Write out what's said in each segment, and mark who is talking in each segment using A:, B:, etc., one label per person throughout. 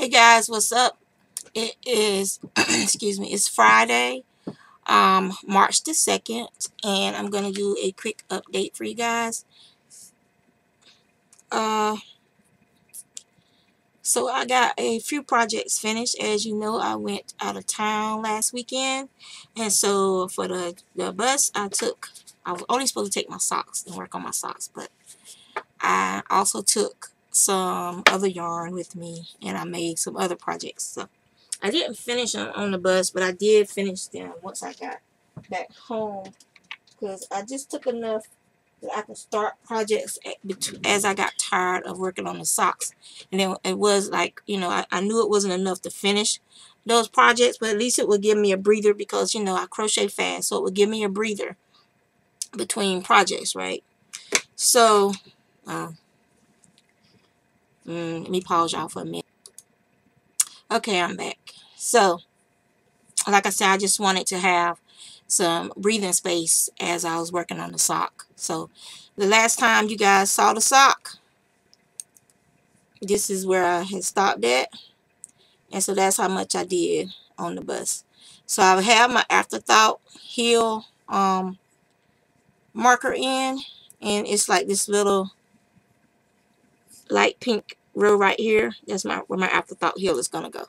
A: Hey guys, what's up? It is excuse me, it's Friday, March the 2nd, and I'm gonna do a quick update for you guys. Uh so I got a few projects finished. As you know, I went out of town last weekend, and so for the bus I was only supposed to take my socks and work on my socks, but I also took some other yarn with me and I made some other projects. So I didn't finish on the bus, but I did finish them once I got back home because I just took enough that I could start projects as I got tired of working on the socks. And then it was like, I knew it wasn't enough to finish those projects, but at least it would give me a breather because, I crochet fast, so it would give me a breather between projects, right? So, let me pause y'all for a minute. Okay, I'm back. So, like I said, I just wanted to have some breathing space as I was working on the sock. So the last time you guys saw the sock, this is where I had stopped at, and so that's how much I did on the bus. So I have my afterthought heel marker in, and it's like this little light pink row right here. That's where my afterthought heel is gonna go.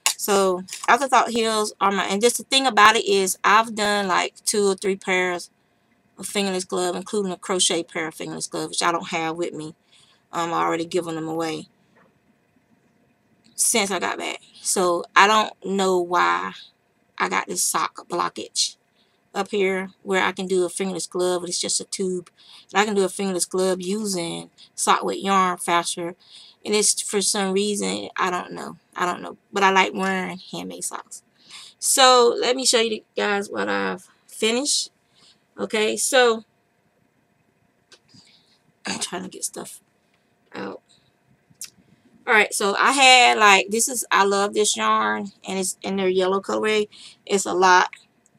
A: So afterthought heels are and just the thing about it is I've done like 2 or 3 pairs of fingerless glove, including a crochet pair of fingerless gloves, which I don't have with me. I already given them away since I got back. So I don't know why I got this sock blockage up here where I can do a fingerless glove, but it's just a tube. And I can do a fingerless glove using sock with yarn faster. And it's for some reason, I don't know. But I like wearing handmade socks. So let me show you guys what I've finished. Okay, so I'm trying to get stuff out. Alright, so I had I love this yarn, and it's in their yellow colorway. It's a lot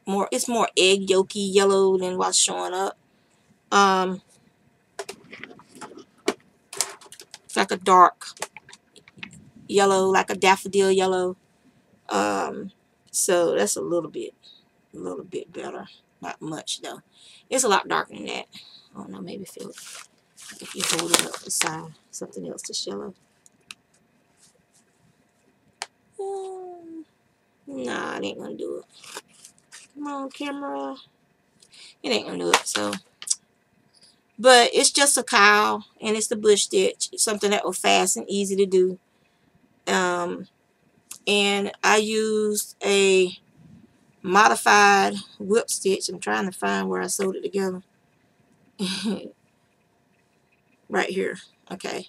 A: more, it's more egg yolky yellow than what's showing up. It's like a dark yellow, like a daffodil yellow. So that's a little bit better. Not much though. It's a lot darker than that. I don't know, maybe if you hold it up beside something else to show. Nah, it ain't gonna do it. Come on, camera. It ain't gonna do it. So, but it's just a cowl, and it's the bush stitch. It's something that was fast and easy to do. And I used a modified whip stitch. I'm trying to find where I sewed it together. Right here. Okay.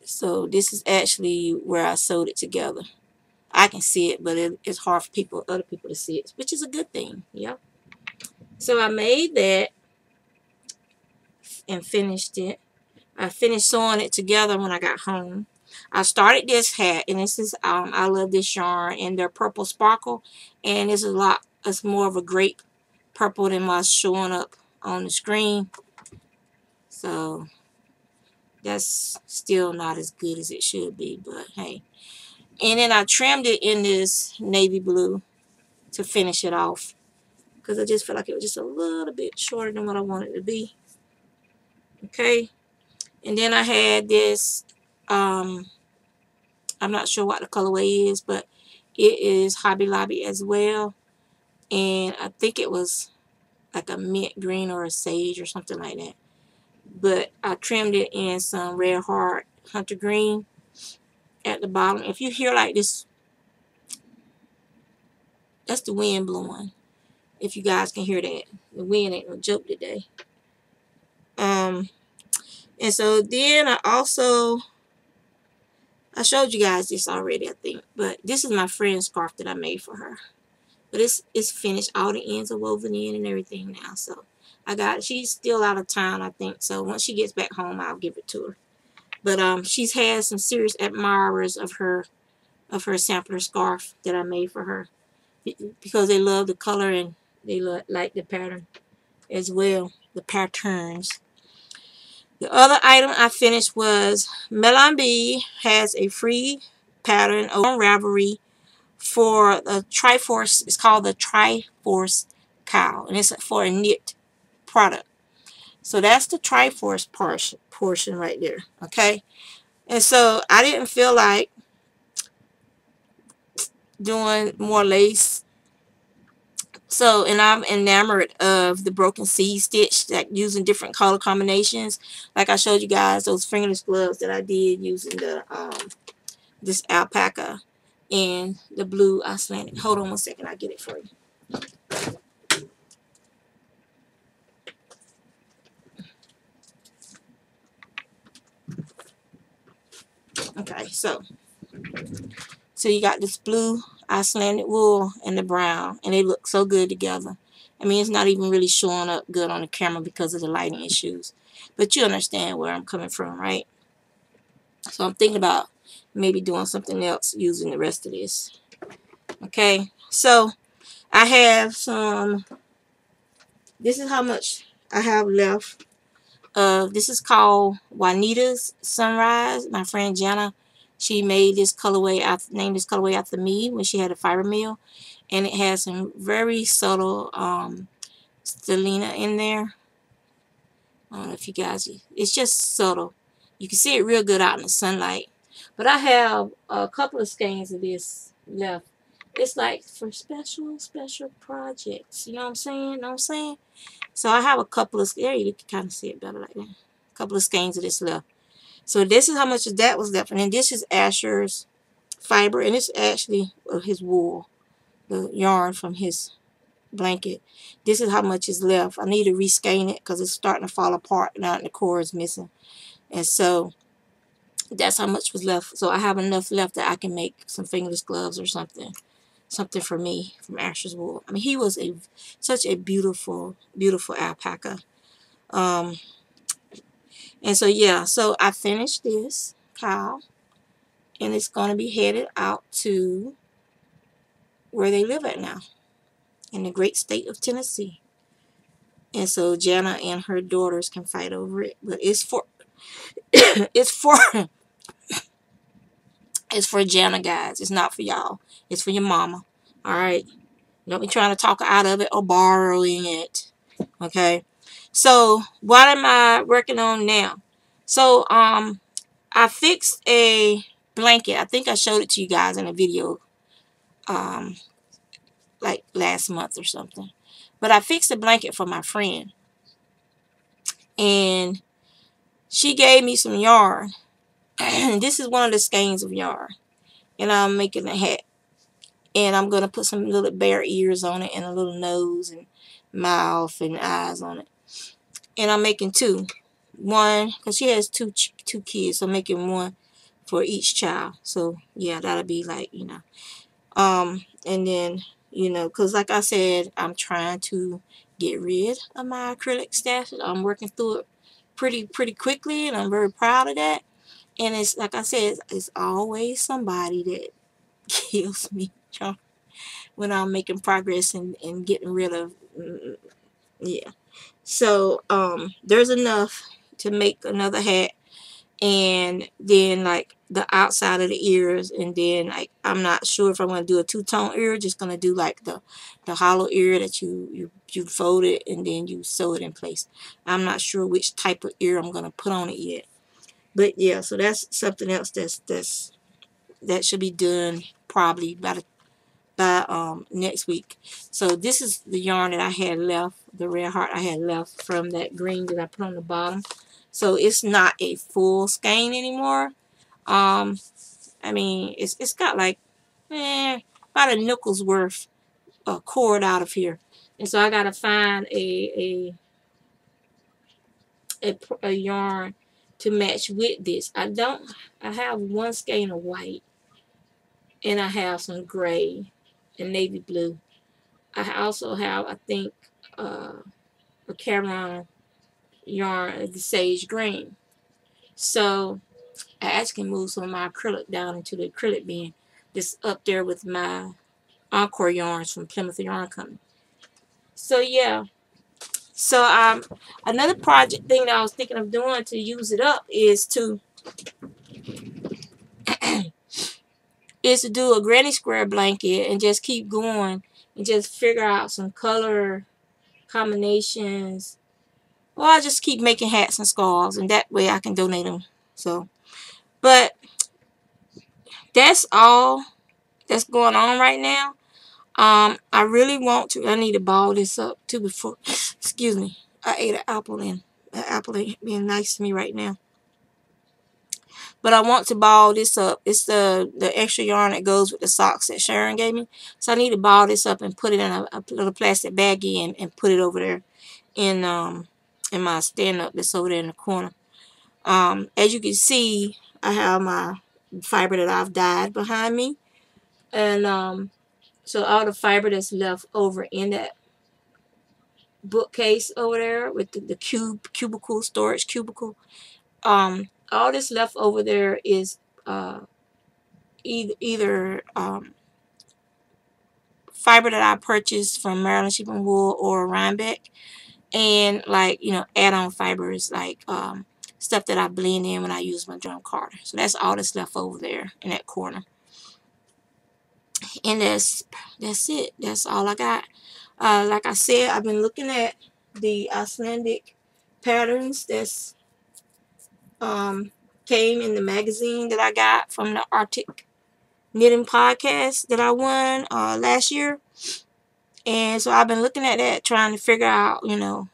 A: So this is actually where I sewed it together. I can see it, but it's hard for other people to see it, which is a good thing. Yep. So I made that and finished it. I finished sewing it together when I got home. I started this hat, and this is I love this yarn, and they're purple sparkle, and it's more of a grape purple than what's showing up on the screen. So that's still not as good as it should be, but hey. And then I trimmed it in this navy blue to finish it off, because I just felt like it was just a little bit shorter than what I wanted it to be. Okay. And then I had this, I'm not sure what the colorway is, but it is Hobby Lobby as well. And I think it was like a mint green or a sage or something like that. But I trimmed it in some red heart hunter green at the bottom. If you hear like this, that's the wind blowing. If you guys can hear that. The wind ain't no joke today. And so then I showed you guys this already, I think. But this is my friend's scarf that I made for her. But it's finished. All the ends are woven in and everything now. So she's still out of town, I think. So once she gets back home, I'll give it to her. But she's had some serious admirers of her sampler scarf that I made for her, because they love the color and they like the pattern as well. The patterns. The other item I finished was Melon Bee has a free pattern on Ravelry for the Triforce. It's called the Triforce cowl, and it's for a knit product. So that's the Triforce portion right there. Okay, and so I didn't feel like doing more lace. So, and I'm enamored of the broken seed stitch, like using different color combinations. Like I showed you guys those fingerless gloves that I did using the this alpaca and the blue Icelandic. Hold on one second, I'll get it for you. Okay, so you got this blue Icelandic wool and the brown, and they look so good together. I mean, it's not even really showing up good on the camera because of the lighting issues, but you understand where I'm coming from, right? So I'm thinking about maybe doing something else using the rest of this. Okay, so I have some, this is how much I have left. This is called Juanita's Sunrise. My friend Jana, she made this colorway, named this colorway after me when she had a fiber mill. And it has some very subtle stellina in there. I don't know if you guys, it's just subtle. You can see it real good out in the sunlight. But I have a couple of skeins of this left. It's like for special projects. You know what I'm saying? You know what I'm saying? So I have a couple of, there you can kind of see it better like that. A couple of skeins of this left. So this is how much of that was left. And then this is Asher's fiber. And it's actually his wool. The yarn from his blanket. This is how much is left. I need to reskein it because it's starting to fall apart now and the core is missing. And so that's how much was left. So I have enough left that I can make some fingerless gloves or something. Something for me from Asher's wool. I mean, he was such a beautiful, beautiful alpaca. And so, yeah. So I finished this cowl. And it's going to be headed out to where they live at now. In the great state of Tennessee. And so Jana and her daughters can fight over it. But it's for it's for Jana, guys. It's not for y'all. It's for your mama. Alright? Don't be trying to talk her out of it or borrowing it. Okay? So what am I working on now? So I fixed a blanket. I think I showed it to you guys in a video like last month or something. But I fixed a blanket for my friend. And she gave me some yarn. This is one of the skeins of yarn. And I'm making a hat. And I'm going to put some little bear ears on it and a little nose and mouth and eyes on it. And I'm making two. One, because she has two kids. So I'm making one for each child. So, yeah, that'll be like, you know. And then, you know, because like I said, I'm trying to get rid of my acrylic stash. I'm working through it pretty quickly, and I'm very proud of that. And it's like I said, it's always somebody that kills me when I'm making progress and getting rid of, yeah. So there's enough to make another hat, and then like the outside of the ears, and then like I'm not sure if I'm going to do a two-tone ear, just going to do like the hollow ear that you fold it and then you sew it in place. I'm not sure which type of ear I'm going to put on it yet. But yeah, so that's something else that should be done probably by next week. So this is the yarn that I had left, the red heart I had left from that green that I put on the bottom. So it's not a full skein anymore. I mean, it's got like about a nickel's worth cord out of here, and so I gotta find a yarn to match with this. I have one skein of white, and I have some gray and navy blue. I also have, I think, a Cameron yarn, the sage green. So I actually can move some of my acrylic down into the acrylic bin. Just up there with my Encore yarns from Plymouth Yarn Company. So yeah. So another project thing that I was thinking of doing to use it up is to is to do a granny square blanket and just keep going and just figure out some color combinations. Or I just keep making hats and scarves, and that way I can donate them. So, but that's all that's going on right now. I really want to. I need to ball this up too before. Excuse me. I ate an apple and an apple ain't being nice to me right now. But I want to ball this up. It's the extra yarn that goes with the socks that Sharon gave me. So I need to ball this up and put it in a little plastic baggie and put it over there in my stand up that's over there in the corner. As you can see, I have my fiber that I've dyed behind me, and so all the fiber that's left over in that bookcase over there with the cubicle storage cubicle, all this left over there is either fiber that I purchased from Maryland Sheep and Wool or Rhinebeck, and like, you know, add-on fibers like stuff that I blend in when I use my drum carder. So that's all that's left over there in that corner. And that's it. That's all I got. Like I said, I've been looking at the Icelandic patterns that's came in the magazine that I got from the Arctic Knitting Podcast that I won last year. And so I've been looking at that, trying to figure out, you know,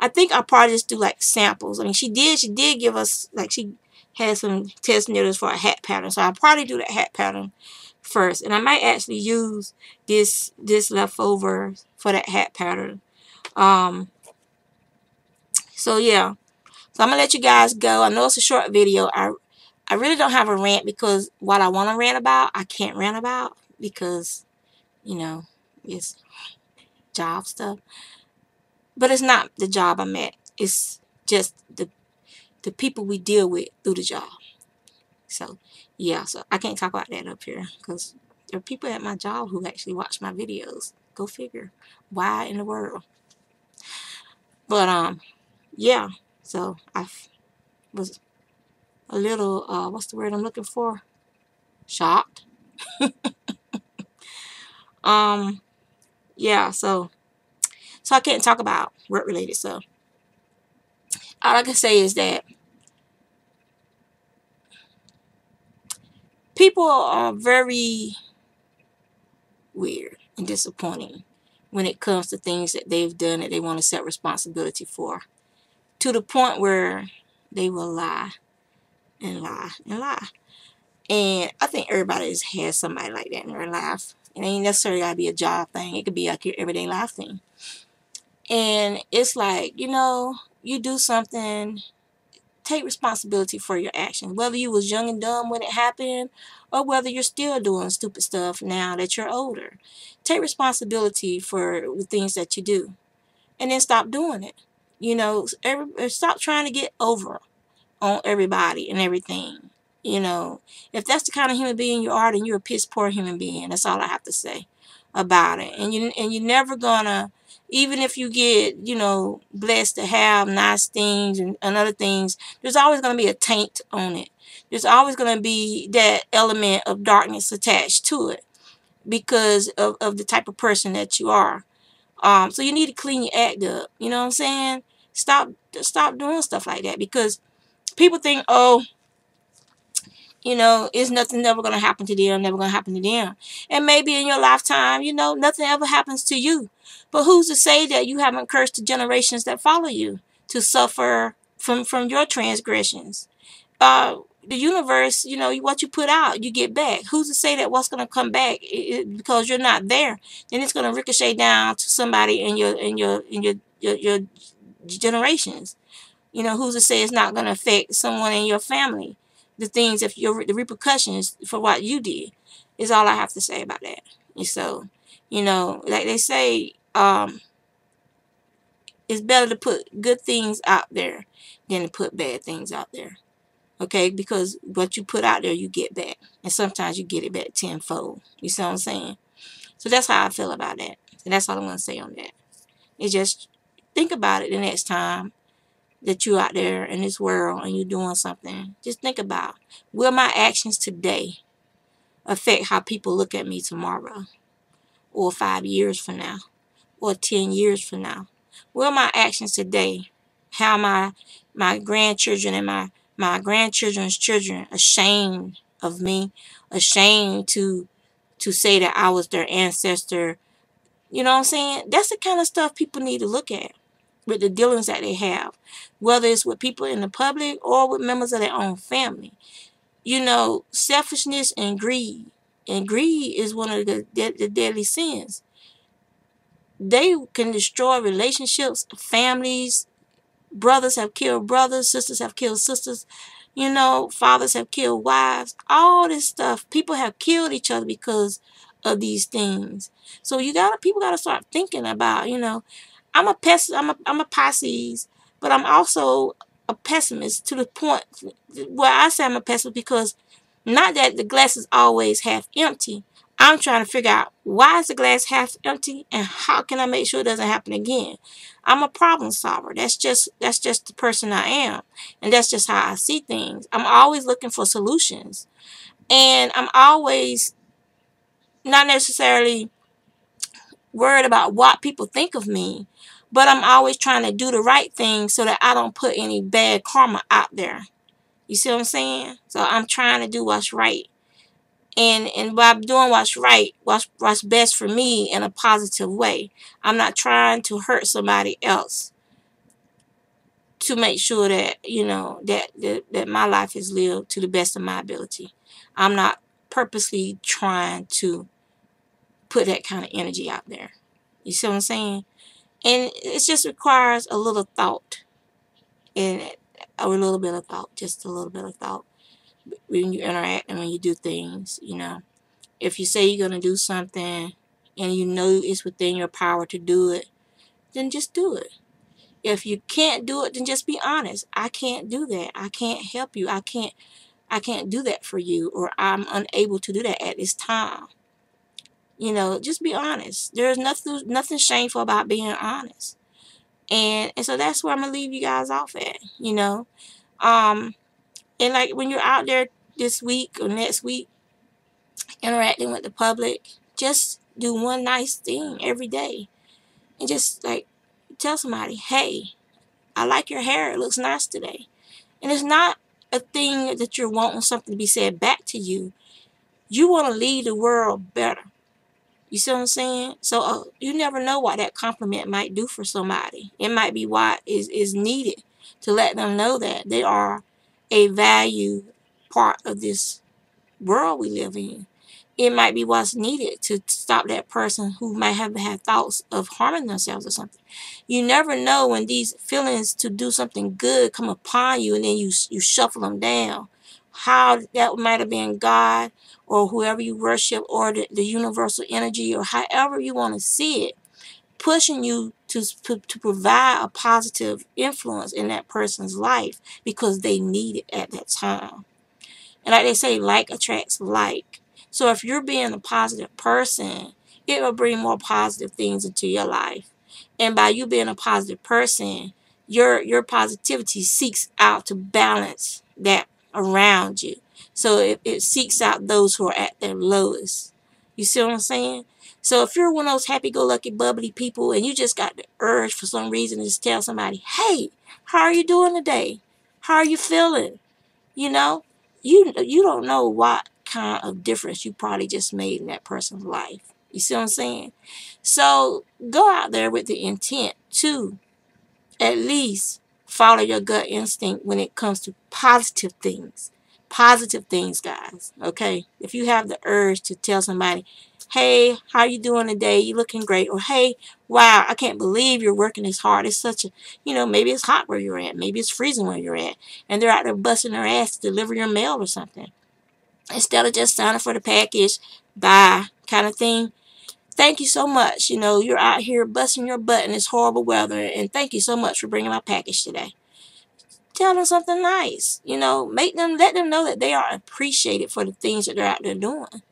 A: I think I'll probably just do like samples. I mean, she did give us, like, she had some test knitters for a hat pattern. So I'll probably do that hat pattern first. And I might actually use this leftover for that hat pattern. So yeah. So I'm going to let you guys go. I know it's a short video. I really don't have a rant, because what I want to rant about, I can't rant about, because, you know, it's job stuff. But it's not the job I'm at. It's just the people we deal with through the job. So, yeah. So I can't talk about that up here, because there are people at my job who actually watch my videos. Go figure. Why in the world? But, yeah. So I was a little, what's the word I'm looking for? Shocked. Yeah. So I can't talk about work related stuff. All I can say is that people are very weird and disappointing when it comes to things that they've done that they want to accept responsibility for, to the point where they will lie and lie and lie. And I think everybody has somebody like that in their life. It ain't necessarily got to be a job thing. It could be like your everyday life thing. And it's like, you know, you do something, take responsibility for your actions. Whether you was young and dumb when it happened, or whether you're still doing stupid stuff now that you're older. Take responsibility for the things that you do. And then stop doing it. You know, stop trying to get over on everybody and everything. You know, if that's the kind of human being you are, then you're a piss poor human being. That's all I have to say about it. And you're never gonna, even if you get, you know, blessed to have nice things and other things, there's always gonna be a taint on it. There's always gonna be that element of darkness attached to it, because of the type of person that you are. So you need to clean your act up. You know what I'm saying? Stop doing stuff like that, because people think, oh, you know, it's nothing never going to happen to them, never going to happen to them. And maybe in your lifetime, you know, nothing ever happens to you. But who's to say that you haven't cursed the generations that follow you to suffer from your transgressions? The universe, you know, what you put out, you get back. Who's to say that what's going to come back because you're not there? Then it's going to ricochet down to somebody in your generations. You know, who's to say it's not going to affect someone in your family? The things, if the repercussions for what you did, is all I have to say about that. And so, you know, like they say, it's better to put good things out there than to put bad things out there. Okay, because what you put out there, you get back. And sometimes you get it back tenfold. You see what I'm saying? So that's how I feel about that. And that's all I'm going to say on that. It's just, think about it the next time that you're out there in this world and you're doing something. Just think about, will my actions today affect how people look at me tomorrow, or 5 years from now, or 10 years from now? Will my actions today, how my grandchildren and my grandchildren's children ashamed of me, ashamed to say that I was their ancestor? You know what I'm saying? That's the kind of stuff people need to look at with the dealings that they have, whether it's with people in the public or with members of their own family. You know, selfishness and greed is one of the deadly sins. They can destroy relationships, families. Brothers have killed brothers, sisters have killed sisters, you know, fathers have killed wives, all this stuff. People have killed each other because of these things. So people gotta start thinking about, you know, I'm a Pisces, but I'm also a pessimist to the point where I say I'm a pessimist because not that the glass is always half empty. I'm trying to figure out why is the glass half empty and how can I make sure it doesn't happen again. I'm a problem solver. That's just the person I am. And that's just how I see things. I'm always looking for solutions. And I'm always not necessarily worried about what people think of me, but I'm always trying to do the right thing so that I don't put any bad karma out there. You see what I'm saying? So I'm trying to do what's right. And by doing what's right, what's best for me in a positive way. I'm not trying to hurt somebody else to make sure that, you know, that my life is lived to the best of my ability. I'm not purposely trying to put that kind of energy out there. You see what I'm saying? And it just requires a little thought, and a little bit of thought, just a little bit of thought when you interact and when you do things, you know. If you say you're going to do something and you know it's within your power to do it, then just do it. If you can't do it, then just be honest. I can't do that. I can't help you. I can't do that for you, or I'm unable to do that at this time. You know, just be honest. There's nothing shameful about being honest. And so that's where I'm gonna leave you guys off at, you know. Um and like when you're out there this week or next week interacting with the public, just do one nice thing every day. And just like tell somebody, hey, I like your hair, it looks nice today. And it's not a thing that you're wanting something to be said back to you. You want to leave the world better. You see what I'm saying? So you never know what that compliment might do for somebody. It might be what is needed to let them know that they are a valued part of this world we live in. It might be what's needed to stop that person who might have had thoughts of harming themselves or something. You never know when these feelings to do something good come upon you and then you shuffle them down. How that might have been God or whoever you worship or the universal energy or however you want to see it, pushing you to provide a positive influence in that person's life because they need it at that time. And like they say, like attracts like. So if you're being a positive person, it will bring more positive things into your life. And by you being a positive person, your positivity seeks out to balance that around you. So it seeks out those who are at their lowest. You see what I'm saying? So if you're one of those happy-go-lucky, bubbly people and you just got the urge for some reason to just tell somebody, hey, how are you doing today? How are you feeling? You know, you don't know what kind of difference you probably just made in that person's life. You see what I'm saying? So go out there with the intent to at least follow your gut instinct when it comes to positive things. Positive things, guys. Okay? If you have the urge to tell somebody, hey, how you doing today? You looking great. Or hey, wow, I can't believe you're working this hard. It's such a, you know, maybe it's hot where you're at. Maybe it's freezing where you're at. And they're out there busting their ass to deliver your mail or something. Instead of just signing for the package, bye kind of thing. Thank you so much. You know, you're out here busting your butt in this horrible weather. And thank you so much for bringing my package today. Tell them something nice. You know, let them know that they are appreciated for the things that they're out there doing.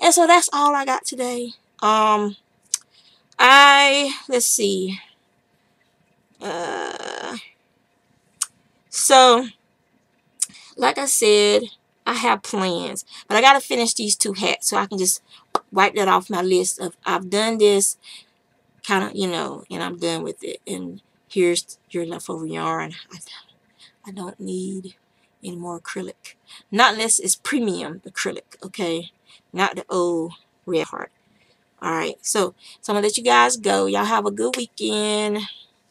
A: And so that's all I got today. Let's see. So, like I said, I have plans. But I got to finish these 2 hats so I can just wipe that off my list of I've done this kind of, and I'm done with it. And here's your leftover yarn. I don't need any more acrylic. Not unless it's premium acrylic, okay? Not the old red part. Alright, so I'm going to let you guys go. Y'all have a good weekend.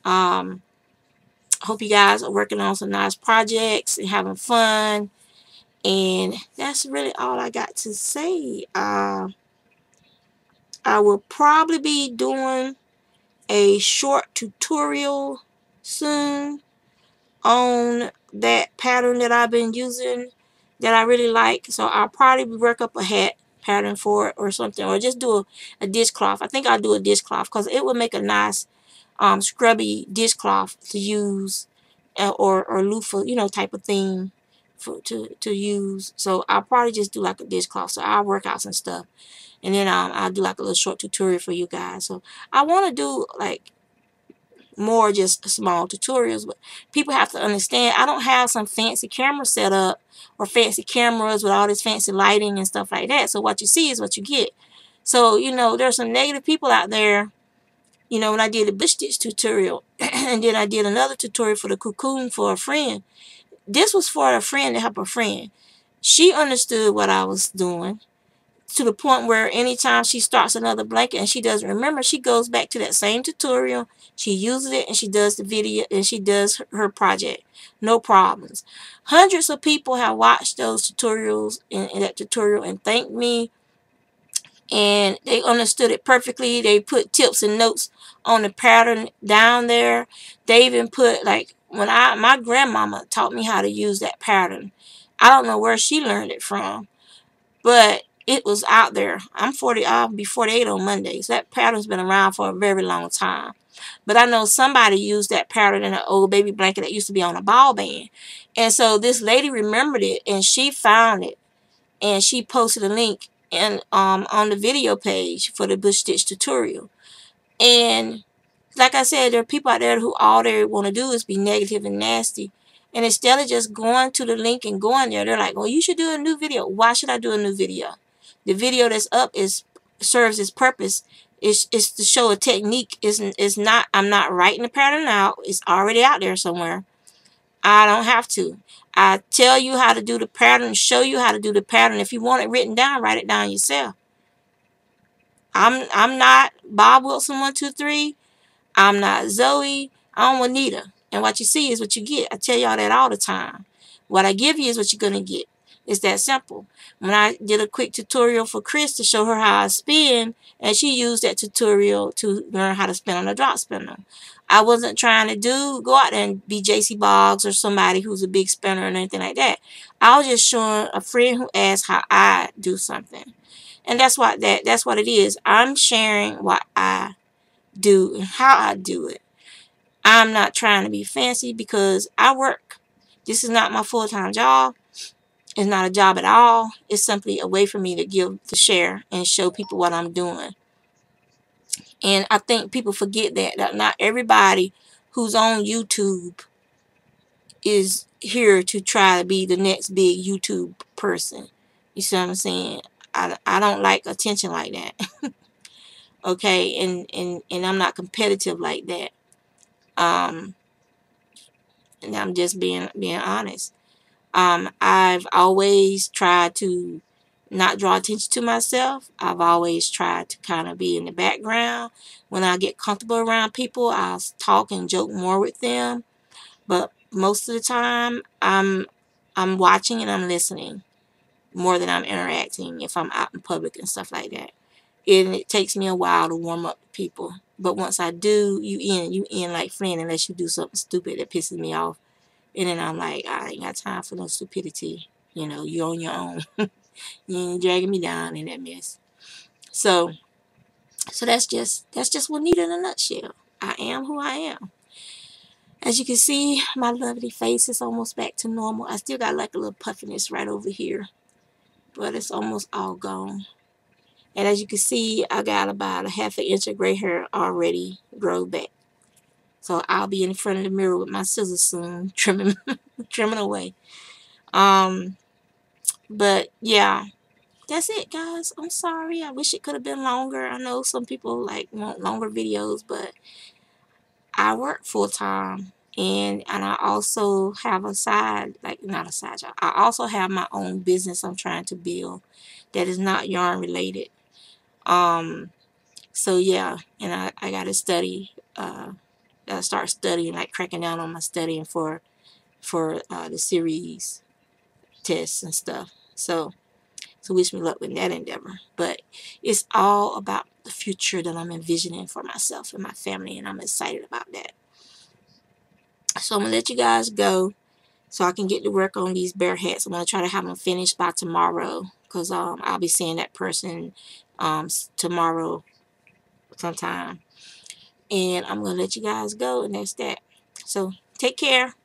A: Hope you guys are working on some nice projects and having fun. And that's really all I got to say. I will probably be doing a short tutorial soon on that pattern that I've been using that I really like. So I'll probably work up a hat pattern for it or something, or just do a dishcloth. I think I'll do a dishcloth because it would make a nice scrubby dishcloth to use, or loofah, type of thing to use. So I'll probably just do like a dishcloth. So I'll work out some stuff, and then I'll do like a little short tutorial for you guys. So I want to do like more just small tutorials, but people have to understand I don't have some fancy camera set up or fancy cameras with all this fancy lighting and stuff like that. So what you see is what you get. So there's some negative people out there. When I did the bush stitch tutorial and then I did another tutorial for the cocoon for a friend, this was for a friend to help a friend. She understood what I was doing, to the point where anytime she starts another blanket and she doesn't remember, she goes back to that same tutorial, she uses it, and she does the video, and she does her project. No problems. Hundreds of people have watched those tutorials in that tutorial and thanked me, and they understood it perfectly. They put tips and notes on the pattern down there. They even put, like, my grandmama taught me how to use that pattern. I don't know where she learned it from, but it was out there. I'll be 48 on Monday. So that pattern's been around for a very long time. But I know somebody used that pattern in an old baby blanket that used to be on a ball band. And so this lady remembered it, and she found it, and she posted a link on the video page for the bush stitch tutorial. And like I said, there are people out there who all they want to do is be negative and nasty. And instead of just going to the link and going there, they're like, well, you should do a new video. Why should I do a new video? The video that's up serves its purpose. It's to show a technique. I'm not writing the pattern out. It's already out there somewhere. I don't have to. I tell you how to do the pattern, show you how to do the pattern. If you want it written down, write it down yourself. I'm not Bob Wilson 123. I'm not Zoe. I'm Juanita. And what you see is what you get. I tell y'all that all the time. What I give you is what you're going to get. It's that simple. When I did a quick tutorial for Chris to show her how I spin, and she used that tutorial to learn how to spin on a drop spinner. I wasn't trying to go out there and be JC Boggs or somebody who's a big spinner or anything like that. I was just showing a friend who asked how I do something. And that's what it is. I'm sharing what I do and how I do it. I'm not trying to be fancy because I work. This is not my full-time job. It's not a job at all. It's simply a way for me to share and show people what I'm doing. And I think people forget that not everybody who's on YouTube is here to try to be the next big YouTube person. You see what I'm saying? I don't like attention like that. Okay, and I'm not competitive like that. And I'm just being honest. I've always tried to not draw attention to myself. I've always tried to kind of be in the background. When I get comfortable around people, I'll talk and joke more with them. But most of the time, I'm watching and I'm listening more than I'm interacting if I'm out in public and stuff like that. And it takes me a while to warm up to people. But once I do, you in like friend unless you do something stupid that pisses me off. And then I'm like, I ain't got time for no stupidity. You're on your own. You ain't dragging me down in that mess. So that's just Juanita in a nutshell. I am who I am. As you can see, my lovely face is almost back to normal. I still got like a little puffiness right over here, but it's almost all gone. And as you can see, I got about a half an inch of gray hair already grown back. So I'll be in front of the mirror with my scissors soon, trimming away. But yeah, that's it, guys. I'm sorry. I wish it could have been longer. I know some people like want longer videos, but I work full time, and I also have a side, like, not a side job. I also have my own business I'm trying to build that is not yarn related. Um, so yeah, and I gotta study. Gotta start studying, like cracking down on my studying for the series tests and stuff. So wish me luck with that endeavor. But it's all about the future that I'm envisioning for myself and my family, and I'm excited about that. So I'm gonna let you guys go so I can get to work on these bear hats. I'm gonna try to have them finished by tomorrow, because I'll be seeing that person tomorrow sometime. And I'm gonna let you guys go, and that's that. So take care.